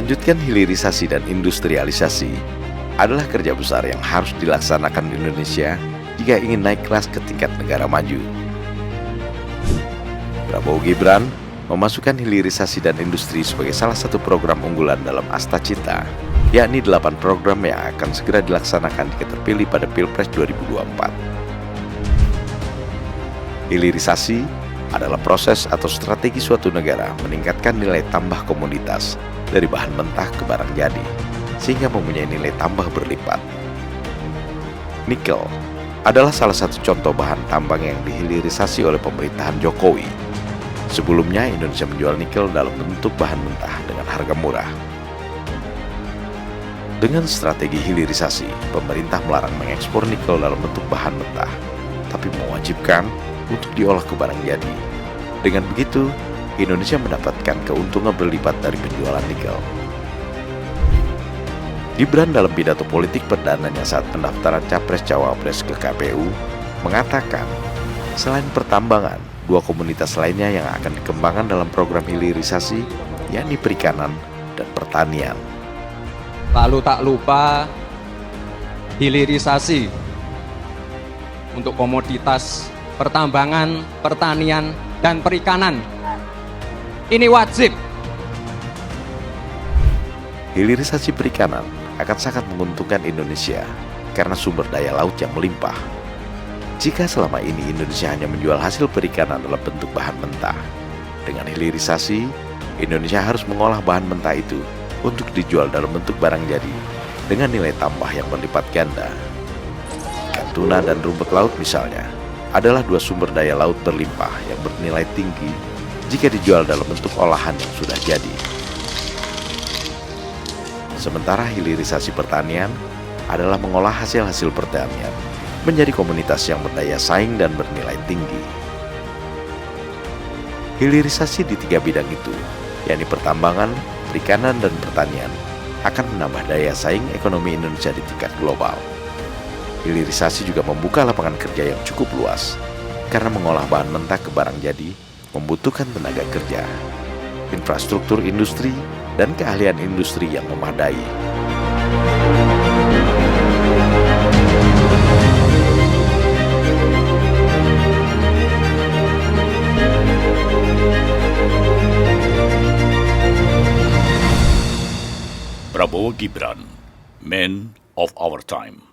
Melanjutkan hilirisasi dan industrialisasi adalah kerja besar yang harus dilaksanakan di Indonesia jika ingin naik kelas ke tingkat negara maju. Prabowo Gibran memasukkan hilirisasi dan industri sebagai salah satu program unggulan dalam Asta Cita, yakni 8 program yang akan segera dilaksanakan jika terpilih pada Pilpres 2024. Hilirisasi adalah proses atau strategi suatu negara meningkatkan nilai tambah komoditas dari bahan mentah ke barang jadi, sehingga mempunyai nilai tambah berlipat. Nikel adalah salah satu contoh bahan tambang yang dihilirisasi oleh pemerintahan Jokowi. Sebelumnya, Indonesia menjual nikel dalam bentuk bahan mentah dengan harga murah. Dengan strategi hilirisasi, pemerintah melarang mengekspor nikel dalam bentuk bahan mentah, tapi mewajibkan untuk diolah ke barang jadi. Dengan begitu, Indonesia mendapatkan keuntungan berlipat dari penjualan nikel. Gibran dalam pidato politik perdananya saat pendaftaran Capres-Cawapres ke KPU mengatakan, selain pertambangan, 2 komunitas lainnya yang akan dikembangkan dalam program hilirisasi, yakni perikanan dan pertanian. Lalu tak lupa hilirisasi untuk komoditas pertambangan, pertanian, dan perikanan. Ini wajib. Hilirisasi perikanan akan sangat menguntungkan Indonesia karena sumber daya laut yang melimpah. Jika selama ini Indonesia hanya menjual hasil perikanan dalam bentuk bahan mentah, dengan hilirisasi, Indonesia harus mengolah bahan mentah itu untuk dijual dalam bentuk barang jadi dengan nilai tambah yang berlipat ganda. Ikan tuna dan rumput laut misalnya adalah 2 sumber daya laut berlimpah yang bernilai tinggi jika dijual dalam bentuk olahan yang sudah jadi. Sementara hilirisasi pertanian adalah mengolah hasil-hasil pertanian menjadi komoditas yang berdaya saing dan bernilai tinggi. Hilirisasi di 3 bidang itu, yakni pertambangan, perikanan, dan pertanian, akan menambah daya saing ekonomi Indonesia di tingkat global. Hilirisasi juga membuka lapangan kerja yang cukup luas, karena mengolah bahan mentah ke barang jadi membutuhkan tenaga kerja, infrastruktur industri, dan keahlian industri yang memadai. Prabowo Gibran, Man of Our Time.